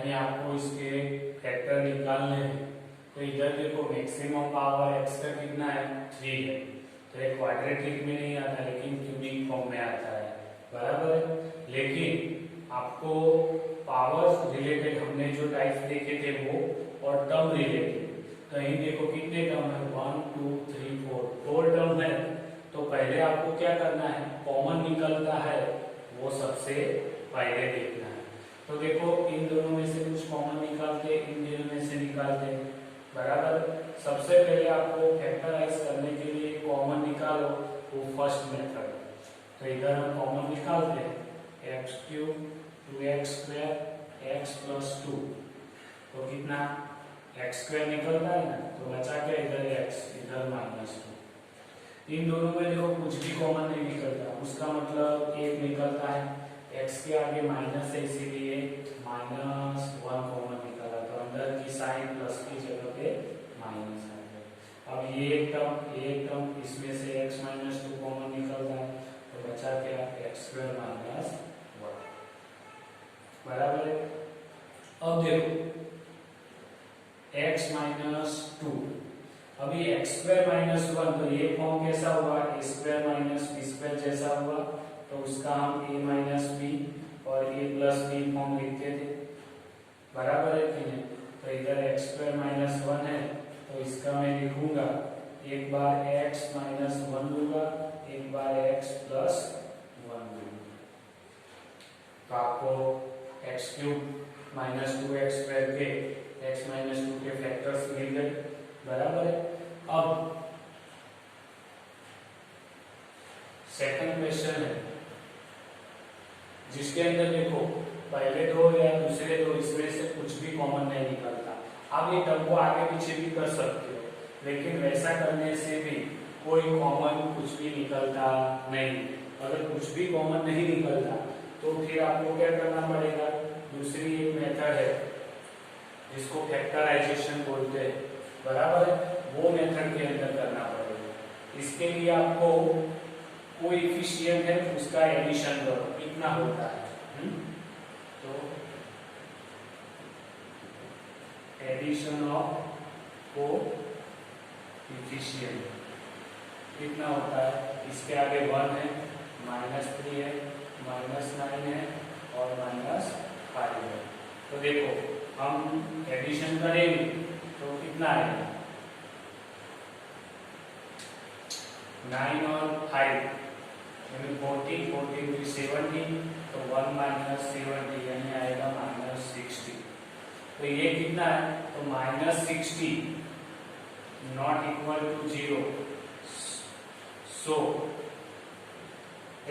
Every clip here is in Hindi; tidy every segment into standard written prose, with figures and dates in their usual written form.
यानी आपको इसके फैक्टर निकालने हैं। तो इधर देखो मैक्सिमम पावर x का कितना है 3 है, तो ये क्वाड्रेटिक में नहीं आता लेकिन क्यूबिक फॉर्म में आता है, बराबर है। लेकिन आपको पावर रिलेटेड हमने जो टाइप्स देखे थे वो और टर्म रिलेटेड, तो यही देखो कितने टर्म है 1 2 3 4 टर्म है। तो पहले आपको क्या करना है, कॉमन निकलता है वो सबसे पहले देखना है। तो देखो इन दोनों में से कुछ कॉमन निकालते, इन दोनों में से निकालते, बराबर। सबसे पहले आपको फैक्टराइज करने के लिए कॉमन निकालो, वो फर्स्ट मेथड। तो इधर हम कॉमन निकालते हैं x cube 2x square x plus 2, तो कितना एक्स स्क्वायर निकलता है ना, तो बचा क्या इधर x, इधर माइनस 2। इन दोनों में देखो कुछ भी कॉमन नहीं निकलता, उसका मतलब एक निकलता है, x के आगे माइनस है इसीलिए -1 कॉमन निकला, तो अंदर की साइन प्लस की जगह पे माइनस आ गया। अब ये टर्म इसमें से x माइनस 2 कॉमन निकलता है, तो बचा क्या x स्क्वायर माइनस 1, बराबर है। अब देखो x माइनस 2, अभी x स्क्वायर माइनस 1, तो ये फॉर्म कैसा हुआ a square minus b square जैसा हुआ, तो उसका हम a माइनस बी और a प्लस बी फॉर्म लिखते थे, बराबर है कि नहीं। तो इधर x स्क्वायर माइनस 1 है, तो इसका मैं लिखूंगा एक बार x माइनस 1 लूंगा, एक बार x प्लस 1 लूंगा, तो आपको x cube minus 2x square के x माइनस 2 के फैक्टर्स मिल गए, बराबर है। अब सेकंड क्वेश्चन है जिसके अंदर देखो पहले दो या दूसरे दो इसमें से कुछ भी कॉमन नहीं निकलता। आप ये टर्म को आगे पीछे भी कर सकते हो, लेकिन वैसा करने से भी कोई कॉमन कुछ भी निकलता नहीं। अगर कुछ भी कॉमन नहीं निकलता तो फिर आपको क्या करना पड़ेगा, दूसरी एक मेथड है जिसको फैक्टराइजेशन बोलते हैं, बराबर है, वो मेथड के अंदर करना पड़ेगा। इसके लिए आपको कोएफिशिएंट है उसका एडिशन करो, कितना होता है, तो एडिशन ऑफ कोएफिशिएंट कितना होता है, इसके आगे 1 है, -3 है, -9 है और -5 है। तो देखो हम एडिशन करेंगे तो कितना आएगा 9 और 5 यानी 14 14 17, तो 1 माइनस 70 यानी आएगा -60। तो ये कितना है, तो -60 not equal to 0, so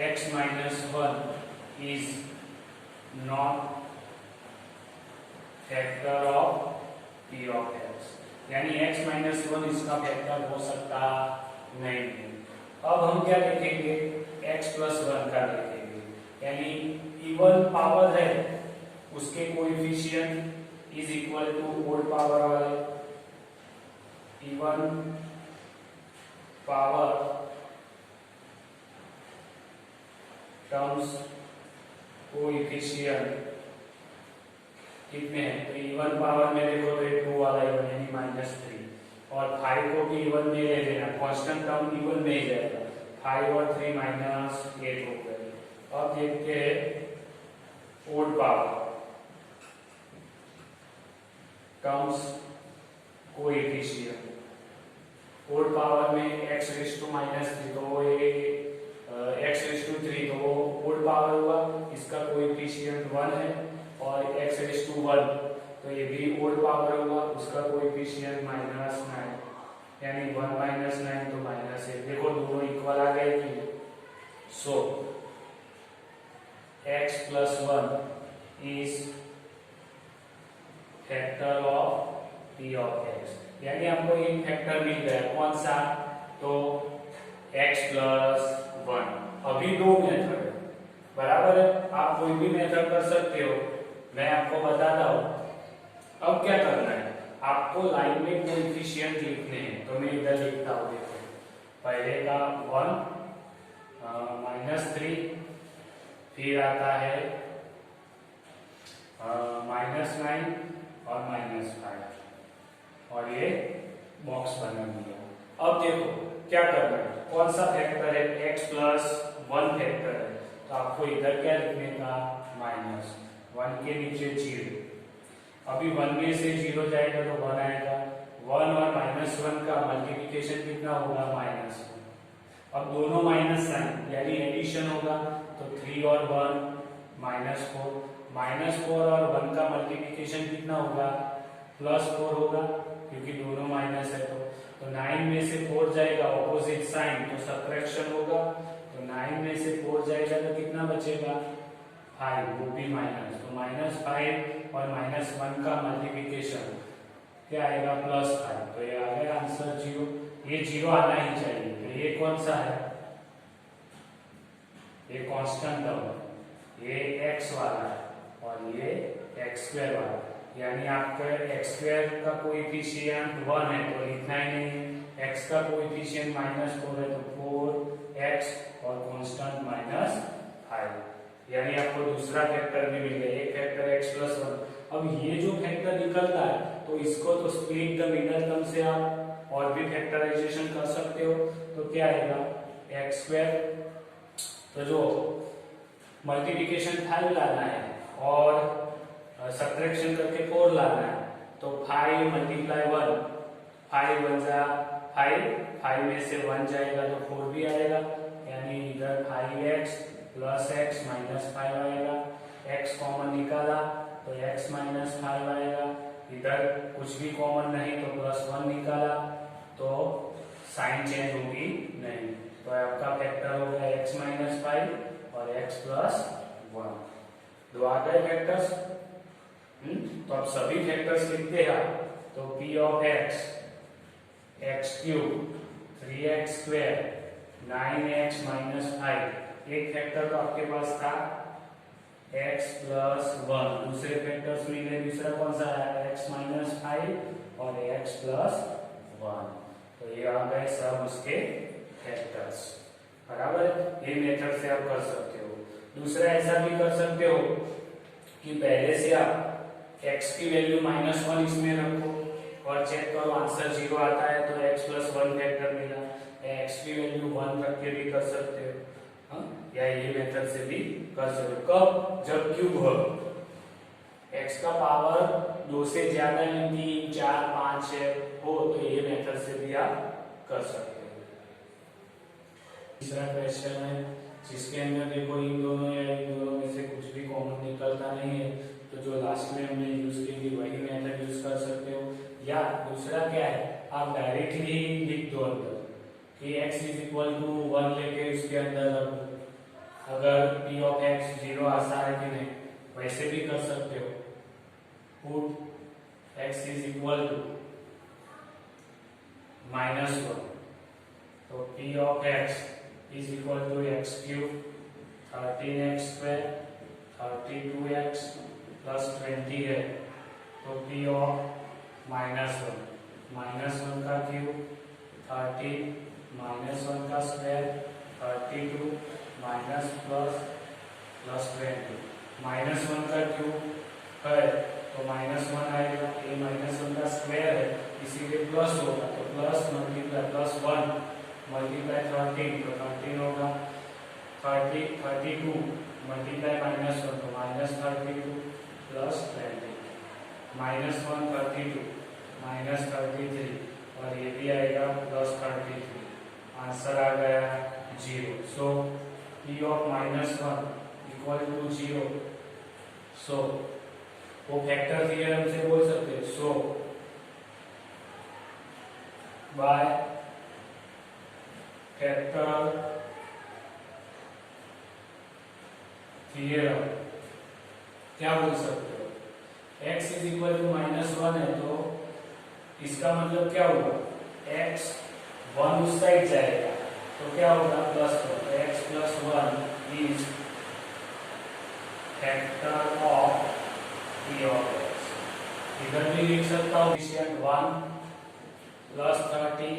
x minus 1 is not factor of p of x, यानी x माइनस 1 इसका फैक्टर हो सकता नहीं है। अब हम क्या देखेंगे, x प्लस 1 का देखेंगे, यानी इवन पावर है उसके coefficient is equal to odd power वाले, इवन पावर टर्म्स कोएफिशिएंट कितने हैं, तो इवन पावर में देखो तो 2 वाला इवन यानी -3, और 5 को भी इवन में ले लेना, कांस्टेंट टर्म इवन में ही जाएगा, 5 और 3 -8 हो गए। अब देखते हैं odd power terms coefficient. Odd power में x⁻³ तो ये x⁻³ तो वो ओड पावर हुआ, इसका कोएफिशिएंट 1 है, और x⁻1 तो ये भी ओड पावर हुआ, उसका कोएफिशिएंट -9 यानी 1 -9 तो -1। देखो दोनों इक्वल आ गए कि, सो x plus 1 is factor of p of x, यानी आपको एक फैक्टर मिल गया, कौन सा, तो x प्लस 1। अभी दो मेथड है, बराबर है, आप कोई भी मेथड कर सकते हो, मैं आपको बताता हूं। अब क्या करना है, आपको लाइन में कोएफिशिएंट लिखने हैं, तो मैं इधर लिखता हूं, देखो पहले का 1 -3, फिर आता है -9 और -5 और ये बॉक्स बना दिया। अब देखो क्या करना है, कौन सा फैक्टर है, x प्लस 1 फैक्टर है, तो आपको इधर क्या लिखने का, -1 के नीचे 0। अभी 1 में से 0 जाएगा तो 1 आएगा, 1 और -1 का मल्टीप्लिकेशन कितना होगा, -1। अब दोनों माइनस साइन यानी एडिशन होगा, तो 3 और 1 -4, -4 और 1 का मल्टीप्लिकेशन कितना होगा, +4 होगा, क्योंकि दोनों माइनस है। तो 9 में से 4 जाएगा, ऑपोजिट साइन, तो सब्ट्रैक्शन होगा, तो 9 में से 4 जाएगा तो कितना बचेगा, 5, वो भी माइनस, तो -5 और -1 का मल्टीप्लिकेशन क्या आएगा, +5, तो ये आ गया आंसर 0। ये 0 आना ही चाहिए। तो ये कौन सा है, ये कांस्टेंट टर्म, ये x वाला है और ये x² वाला, यानी आपका x² का कोएफिशिएंट 1 है तो लिखना ही नहीं है, x का कोएफिशिएंट -4 है तो 4x और कांस्टेंट -5, यानी आपको दूसरा फैक्टर भी मिल गया, एक फैक्टर x + 1। अब ये जो फैक्टर निकलता है तो इसको तो स्प्लिट द मिडल टर्म से आप और भी फैक्टराइजेशन कर सकते हो, तो क्या आएगा, x², तो जो मल्टीप्लिकेशन 5 लाना है और सब्ट्रैक्शन करके 4 लाना है, तो 5 × 1, 5 1 जा 5, 5 में से 1 जाएगा तो 4 भी आएगा, यानी इधर 5x + x -5 आएगा, x कॉमन निकाला तो x -5 आएगा, इधर कुछ भी कॉमन नहीं तो +1 निकाला तो साइन चेंज होगी नहीं, तो आपका फैक्टर हो गया x -5 और x + 1। दो आ गए फैक्टर्स। तो अब सभी फैक्टर्स लिखते हैं, तो p of x, x³ 3x², 9x -5, एक फैक्टर तो आपके पास था x + 1, दूसरे फैक्टर्स मिले, दूसरा कौन सा है, x -5 और x + 1, तो ये आ गए सब उसके फैक्टर्स, बराबर। ये मेथड से आप कर सकते हो। दूसरा ऐसा भी कर सकते हो कि पहले से आप x की वैल्यू -1 इसमें रखो और चेक करो आंसर 0 आता है तो x + 1 फैक्टर मिला, या x की वैल्यू 1 रख के भी कर सकते हो, या ये मेथड से भी कर सकते हो। कब, जब क्यूब हो, x का पावर 2 से ज्यादा यानी 3 4 5 हो, तो ये मेथड से भी आप कर सकते हो। तीसरा क्वेश्चन है जिसके अंदर देखो इन दोनों या इन दोनों में से कुछ भी कॉमन निकलता नहीं है, तो जो लास्ट में हमने यूज की थी वही मेथड यूज कर सकते हो। या दूसरा क्या है, आप डायरेक्टली लिख दो अंदर कि x = 1 लेके उसके अंदर रखो, अगर p ऑफ x 0 आता है कि नहीं, वैसे भी कर सकते हो। पुट x = -1, तो p of x = x³ 13x² 32x + 20 है, तो p ऑफ -1 का क्यूब 30 -1 का स्क्वायर 32 माइनस प्लस +20, -1 का क्यूब है तो -1 आएगा, ये -1 का स्क्वायर है इसीलिए प्लस होगा, तो प्लस मल्टीप्लाई +1 मल्टीप्लाई 13 तो 13 होगा, 32 मल्टीप्लाई -1 तो -32 +20, -1 32 -33 और ये भी आएगा +33, आंसर आ गया 0। सो p ऑफ -1 = 0। सो वो फैक्टर थ्योरम से बोल सकते हैं, सो बाय फैक्टर थ्योरम क्या बोल सकते हो, x = -1 है तो इसका मतलब क्या होगा, x 1 उस साइड जाएगा तो क्या होगा +1, तो x + 1 is factor of p of x। इधर भी लिख सकता हूँ 1 +30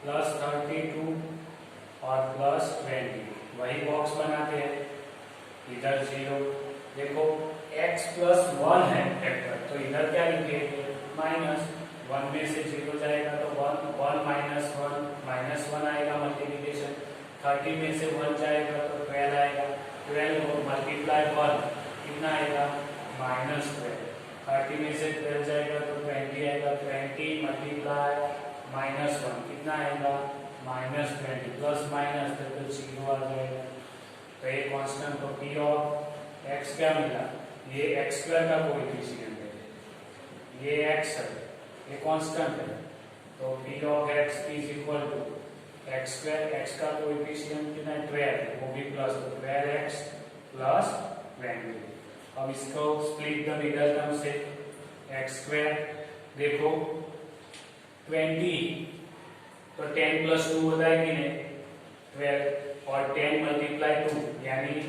+32 और +20, वही बॉक्स बनाते हैं, इधर 0 देखो x प्लस 1 है फैक्टर, तो इधर क्या लिखेंगे माइनस 1 में से 0 जाएगा तो 1 माइनस 1 आएगा मल्टीप्लिकेशन, 30 में से 1 जाएगा तो 12 आएगा, 12 को मल्टीप्लाई 1 कितना आएगा माइनस 12, 30 में से 12 जाएगा तो 20 आएगा, 20 मल्टीप्लाई माइनस 1 कितना आएगा माइनस 20, प्लस माइनस तो 0 आ जाएगा। तो ये कांस्टेंट तो p ऑफ x क्या मिला, ये x स्क्वायर का कोएफिशिएंट है, ये x है, ये कांस्टेंट है, तो p of x is equal to x square, x का कोएफिशिएंट कितना है 12, वो भी प्लस, तो 12x प्लस 20। अब इसको स्प्लिट द मिडल टर्म से x स्क्वायर, देखो 20 तो 10 प्लस 2 होता है कि नहीं 12, और 10 मल्टीप्लाई 2 यानी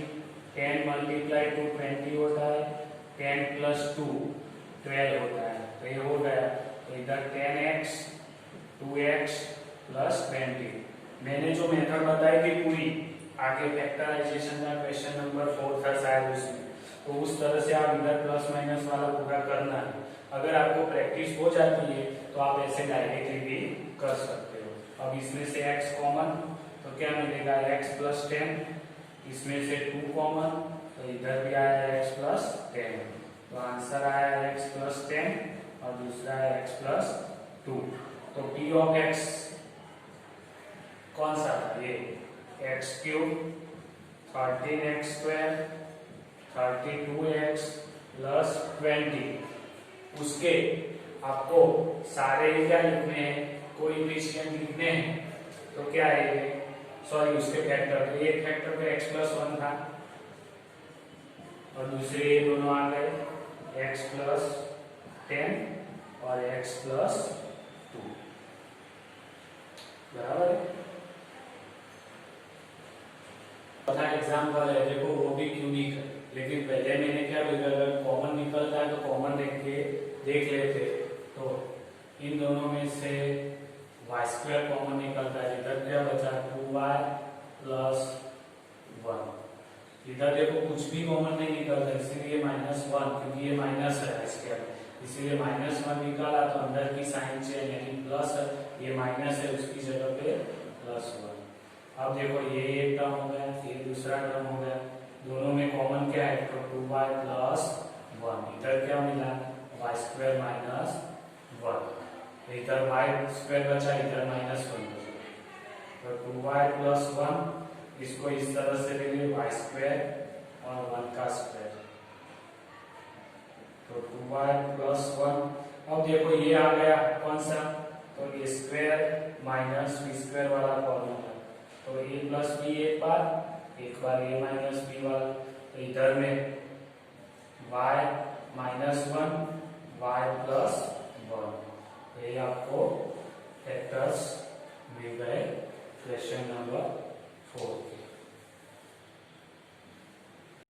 10 मल्टीप्लाई 2 20 होता है, 10 प्लस 2 12 होता है, तो ये हो गया, तो इधर 10x 2x प्लस 20। मैंने जो मेथड बताई थी पूरी आगे फैक्टराइजेशन का क्वेश्चन नंबर 4 था शायद उसमें, तो उस तरह से आप इधर प्लस माइनस वाला पूरा करना है। अगर आपको प्रैक्टिस हो जाती है तो आप ऐसे डायरेक्टली भी कर सकते हो। अब इसमें से x कॉमन, तो क्या मिलेगा x प्लस 10, इसमें से 2 कॉमन, तो इधर भी आया x प्लस 10, तो आंसर आया x प्लस 10 और दूसरा है x प्लस 2। तो p ऑफ x कौन सा था, ये x cube 13x square 32x plus 20, उसके आपको सारे क्या लिखने हैं कोएफिशिएंट लिखने हैं, तो क्या है ये सॉरी उसके फैक्टर, तो एक फैक्टर तो x प्लस 1 था और दूसरे ये दोनों आ गए x प्लस 10 और x प्लस 2, बराबर है। चौथा एग्जाम्पल है, देखो वो भी क्यूबिक है, लेकिन पहले मैंने क्या बोला अगर कॉमन निकलता है तो कॉमन देख लेते, तो इन दोनों में से y स्क्वायर कॉमन निकलता है, इधर क्या बचा 2y प्लस 1, इधर देखो कुछ भी कॉमन नहीं निकलता इसीलिए -1, क्योंकि ये माइनस है स्क्वायर, इसीलिए -1 निकाला तो अंदर की साइन चेंज यानी प्लस, ये माइनस है उसकी जगह पे +1। अब देखो ये एक टर्म हो गया, ये दूसरा टर्म हो गया, दोनों में कॉमन क्या है तो 2y प्लस 1, इधर क्या मिला y स्क्वायर माइनस 1, इधर y स्क्वायर बचा, इधर -1 बचा, तो 2y प्लस 1, इसको इस तरह से ले लिए y स्क्वायर और 1 का स्क्वायर, तो 2y प्लस 1। अब देखो ये आ गया कौन सा, तो a square minus b square वाला फॉर्मूला, तो a प्लस b एक बार a माइनस b वाला, तो इधर में y माइनस 1 y प्लस 1, ये आपको फैक्टर्स मिल गए क्वेश्चन नंबर 4।